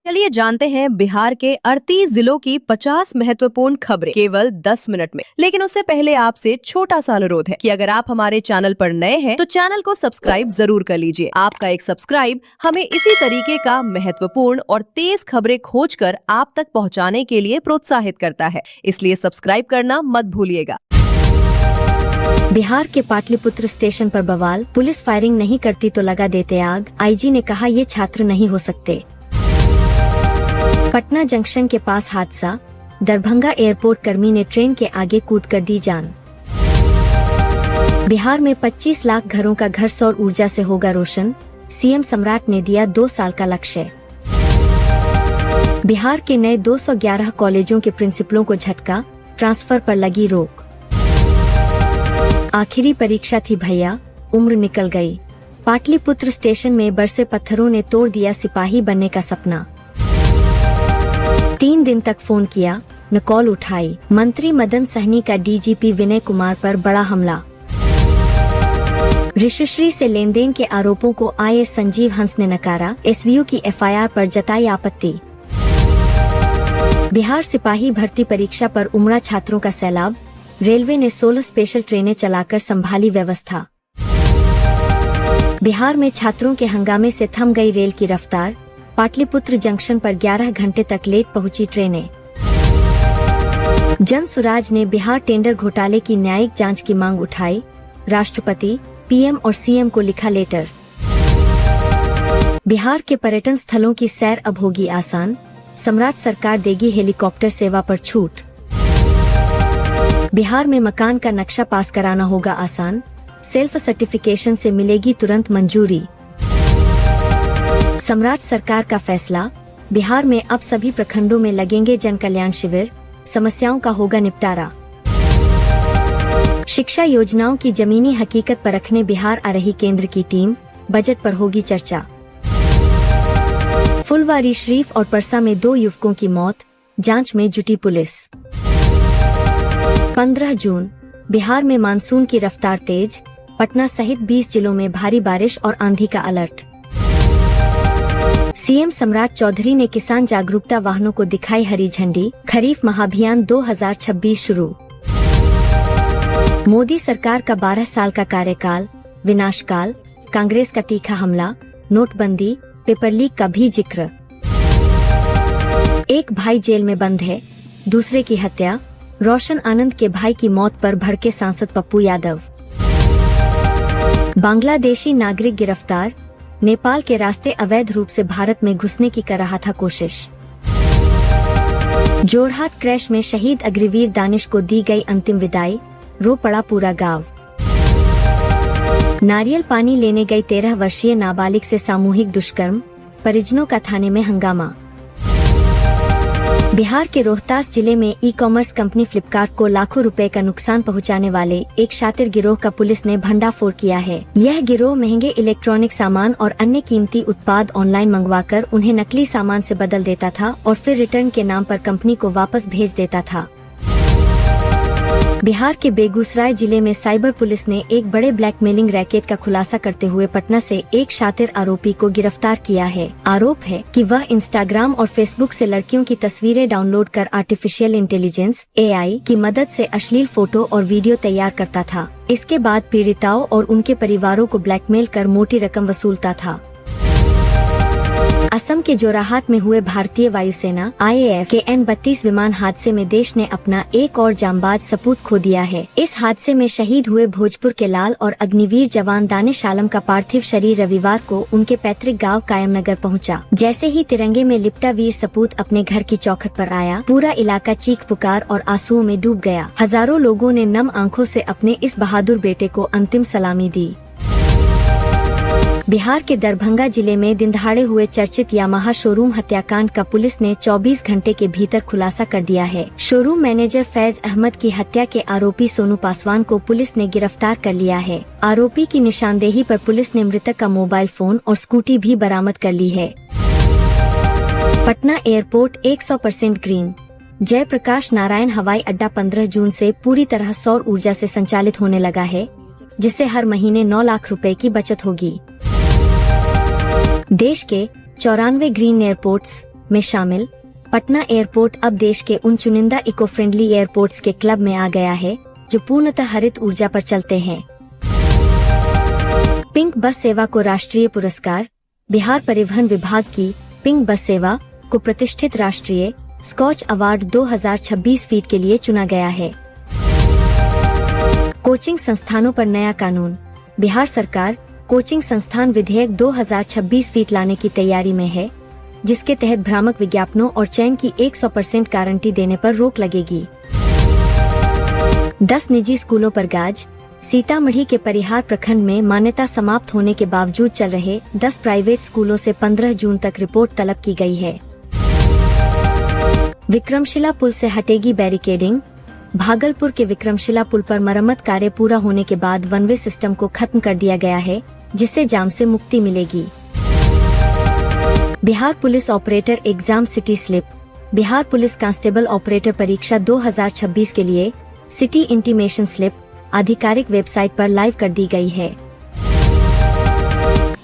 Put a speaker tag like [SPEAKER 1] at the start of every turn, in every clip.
[SPEAKER 1] चलिए जानते हैं बिहार के 38 जिलों की 50 महत्वपूर्ण खबरें केवल 10 मिनट में। लेकिन उससे पहले आपसे छोटा सा अनुरोध है कि अगर आप हमारे चैनल पर नए हैं तो चैनल को सब्सक्राइब जरूर कर लीजिए। आपका एक सब्सक्राइब हमें इसी तरीके का महत्वपूर्ण और तेज खबरें खोजकर आप तक पहुंचाने के लिए प्रोत्साहित करता है, इसलिए सब्सक्राइब करना मत भूलिएगा।
[SPEAKER 2] बिहार के पाटलिपुत्र स्टेशन पर बवाल, पुलिस फायरिंग नहीं करती तो लगा देते आग। आईजी ने कहा ये छात्र नहीं हो सकते। पटना जंक्शन के पास हादसा, दरभंगा एयरपोर्ट कर्मी ने ट्रेन के आगे कूद कर दी जान। बिहार में 25 लाख घरों का घर सौर ऊर्जा से होगा रोशन, सीएम सम्राट ने दिया 2 साल का लक्ष्य। बिहार के नए 211 कॉलेजों के प्रिंसिपलों को झटका, ट्रांसफर पर लगी रोक। आखिरी परीक्षा थी भैया, उम्र निकल गई। पाटलिपुत्र स्टेशन में बरसे पत्थरों ने तोड़ दिया सिपाही बनने का सपना। 3 दिन तक फोन किया, न कॉल उठाई। मंत्री मदन सहनी का डीजीपी विनय कुमार पर बड़ा हमला। ऋषिश्री से लेन देन के आरोपों को आईएएस संजीव हंस ने नकारा, एसवीयू की एफआईआर पर जताई आपत्ति। बिहार सिपाही भर्ती परीक्षा पर उमड़ा छात्रों का सैलाब, रेलवे ने 16 स्पेशल ट्रेनें चलाकर संभाली व्यवस्था। बिहार में छात्रों के हंगामे से थम गई रेल की रफ्तार, पाटलिपुत्र जंक्शन पर 11 घंटे तक लेट पहुंची ट्रेनें। जन सुराज ने बिहार टेंडर घोटाले की न्यायिक जांच की मांग उठाई, राष्ट्रपति, पीएम और सीएम को लिखा लेटर। बिहार के पर्यटन स्थलों की सैर अब होगी आसान, सम्राट सरकार देगी हेलीकॉप्टर सेवा पर छूट। बिहार में मकान का नक्शा पास कराना होगा आसान, सेल्फ सर्टिफिकेशन से मिलेगी तुरंत मंजूरी। सम्राट सरकार का फैसला, बिहार में अब सभी प्रखंडों में लगेंगे जन कल्याण शिविर, समस्याओं का होगा निपटारा। शिक्षा योजनाओं की जमीनी हकीकत परखने बिहार आ रही केंद्र की टीम, बजट पर होगी चर्चा। फुलवारी शरीफ और परसा में 2 युवकों की मौत, जांच में जुटी पुलिस। 15 जून, बिहार में मानसून की रफ्तार तेज, पटना सहित 20 जिलों में भारी बारिश और आंधी का अलर्ट। सीएम सम्राट चौधरी ने किसान जागरूकता वाहनों को दिखाई हरी झंडी, खरीफ महाअभियान 2026 शुरू। मोदी सरकार का 12 साल का कार्यकाल, विनाशकाल, कांग्रेस का तीखा हमला, नोटबंदी, पेपर लीक का भी जिक्र। एक भाई जेल में बंद है, दूसरे की हत्या, रोशन आनंद के भाई की मौत पर भड़के सांसद पप्पू यादव। बांग्लादेशी नागरिक गिरफ्तार, नेपाल के रास्ते अवैध रूप से भारत में घुसने की कर रहा था कोशिश। जोरहाट क्रैश में शहीद अग्निवीर दानिश को दी गई अंतिम विदाई, रो पड़ा पूरा गांव। नारियल पानी लेने गई 13 वर्षीय नाबालिग से सामूहिक दुष्कर्म, परिजनों का थाने में हंगामा। बिहार के रोहतास जिले में ई-कॉमर्स कंपनी फ्लिपकार्ट को लाखों रुपए का नुकसान पहुंचाने वाले एक शातिर गिरोह का पुलिस ने भंडाफोड़ किया है। यह गिरोह महंगे इलेक्ट्रॉनिक सामान और अन्य कीमती उत्पाद ऑनलाइन मंगवाकर उन्हें नकली सामान से बदल देता था और फिर रिटर्न के नाम पर कंपनी को वापस भेज देता था। बिहार के बेगूसराय जिले में साइबर पुलिस ने एक बड़े ब्लैकमेलिंग रैकेट का खुलासा करते हुए पटना से एक शातिर आरोपी को गिरफ्तार किया है। आरोप है कि वह इंस्टाग्राम और फेसबुक से लड़कियों की तस्वीरें डाउनलोड कर आर्टिफिशियल इंटेलिजेंस (AI) की मदद से अश्लील फोटो और वीडियो तैयार करता था। इसके बाद पीड़िताओं और उनके परिवारों को ब्लैकमेल कर मोटी रकम वसूलता था। असम के जोराहाट में हुए भारतीय वायुसेना IAF के N-32 विमान हादसे में देश ने अपना एक और जांबाज सपूत खो दिया है। इस हादसे में शहीद हुए भोजपुर के लाल और अग्निवीर जवान दानिश आलम का पार्थिव शरीर रविवार को उनके पैतृक गांव कायमनगर पहुंचा। जैसे ही तिरंगे में लिपटा वीर सपूत अपने घर की चौखट पर आया, पूरा इलाका चीख पुकार और आंसुओं में डूब गया। हजारों लोगों ने नम आंखों से अपने इस बहादुर बेटे को अंतिम सलामी दी। बिहार के दरभंगा जिले में दिनदहाड़े हुए चर्चित यामाहा शोरूम हत्याकांड का पुलिस ने 24 घंटे के भीतर खुलासा कर दिया है। शोरूम मैनेजर फैज अहमद की हत्या के आरोपी सोनू पासवान को पुलिस ने गिरफ्तार कर लिया है। आरोपी की निशानदेही पर पुलिस ने मृतक का मोबाइल फोन और स्कूटी भी बरामद कर ली है। पटना एयरपोर्ट 100% ग्रीन, जयप्रकाश नारायण हवाई अड्डा 15 जून से पूरी तरह सौर ऊर्जा से संचालित होने लगा है, जिससे हर महीने 9 लाख रुपए की बचत होगी। देश के 94 ग्रीन एयरपोर्ट्स में शामिल पटना एयरपोर्ट अब देश के उन चुनिंदा इको फ्रेंडली एयरपोर्ट्स के क्लब में आ गया है जो पूर्णतः हरित ऊर्जा पर चलते हैं। पिंक बस सेवा को राष्ट्रीय पुरस्कार। बिहार परिवहन विभाग की पिंक बस सेवा को प्रतिष्ठित राष्ट्रीय स्कॉच अवार्ड 2026 फीट के लिए चुना गया है। कोचिंग संस्थानों पर नया कानून। बिहार सरकार कोचिंग संस्थान विधेयक 2026 फीट लाने की तैयारी में है, जिसके तहत भ्रामक विज्ञापनों और चयन की 100% गारंटी देने पर रोक लगेगी। 10 निजी स्कूलों पर गाज। सीतामढ़ी के परिहार प्रखंड में मान्यता समाप्त होने के बावजूद चल रहे 10 प्राइवेट स्कूलों से 15 जून तक रिपोर्ट तलब की गई है। विक्रमशिला पुल से हटेगी बैरिकेडिंग। भागलपुर के विक्रमशिला पुल पर मरम्मत कार्य पूरा होने के बाद वन वे सिस्टम को खत्म कर दिया गया है, जिससे जाम से मुक्ति मिलेगी। Bihar police operator exam city slip. Bihar police constable operator परीक्षा 2026 के लिए सिटी इंटीमेशन स्लिप आधिकारिक वेबसाइट पर लाइव कर दी गई है।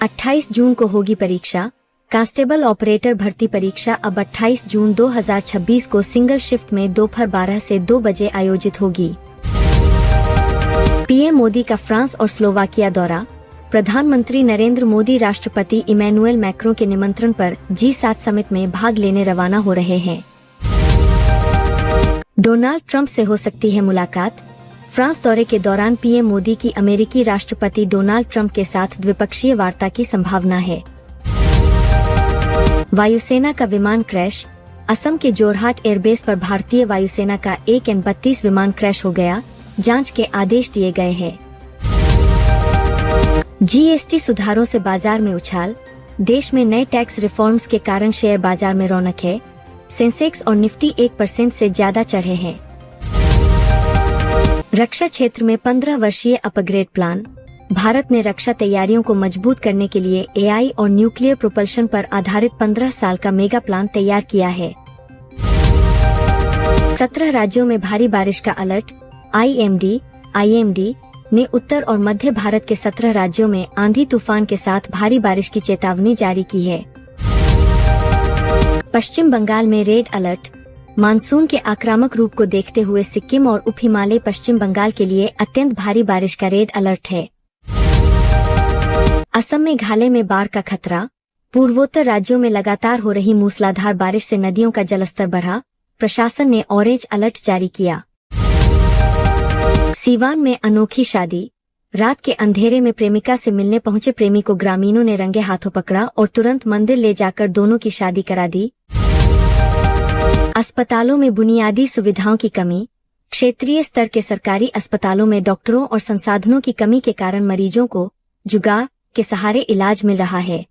[SPEAKER 2] 28 जून को होगी परीक्षा। कांस्टेबल ऑपरेटर भर्ती परीक्षा अब 28 जून 2026 को सिंगल शिफ्ट में दोपहर 12 से 2 बजे आयोजित होगी। पीएम मोदी का फ्रांस और स्लोवाकिया दौरा। प्रधानमंत्री नरेंद्र मोदी राष्ट्रपति इमैनुएल मैक्रों के निमंत्रण पर G7 समिट में भाग लेने रवाना हो रहे हैं। डोनाल्ड ट्रंप से हो सकती है मुलाकात। फ्रांस दौरे के दौरान पीएम मोदी की अमेरिकी राष्ट्रपति डोनाल्ड ट्रंप के साथ द्विपक्षीय वार्ता की संभावना है। वायुसेना का विमान क्रैश। असम के जोरहाट एयरबेस पर भारतीय वायुसेना का एक N-32 विमान क्रैश हो गया। जांच के आदेश दिए गए हैं। जीएसटी सुधारों से बाजार में उछाल। देश में नए टैक्स रिफॉर्म्स के कारण शेयर बाजार में रौनक है। सेंसेक्स और निफ्टी 1% से ज्यादा चढ़े हैं। रक्षा क्षेत्र में 15 वर्षीय अपग्रेड प्लान। भारत ने रक्षा तैयारियों को मजबूत करने के लिए एआई और न्यूक्लियर प्रोपल्शन पर आधारित 15 साल का मेगा प्लान तैयार किया है। 17 राज्यों में भारी बारिश का अलर्ट। आईएमडी ने उत्तर और मध्य भारत के 17 राज्यों में आंधी तूफान के साथ भारी बारिश की चेतावनी जारी की है। पश्चिम बंगाल में रेड अलर्ट। मानसून के आक्रामक रूप को देखते हुए सिक्किम और उप हिमालय पश्चिम बंगाल के लिए अत्यंत भारी बारिश का रेड अलर्ट है। असम में घाले में बाढ़ का खतरा। पूर्वोत्तर राज्यों में लगातार हो रही मूसलाधार बारिश से नदियों का जलस्तर बढ़ा। प्रशासन ने ऑरेंज अलर्ट जारी किया। सीवान में अनोखी शादी। रात के अंधेरे में प्रेमिका से मिलने पहुंचे प्रेमी को ग्रामीणों ने रंगे हाथों पकड़ा और तुरंत मंदिर ले जाकर दोनों की शादी करा दी। अस्पतालों में बुनियादी सुविधाओं की कमी। क्षेत्रीय स्तर के सरकारी अस्पतालों में डॉक्टरों और संसाधनों की कमी के कारण मरीजों को जुगाड़ के सहारे इलाज मिल रहा है।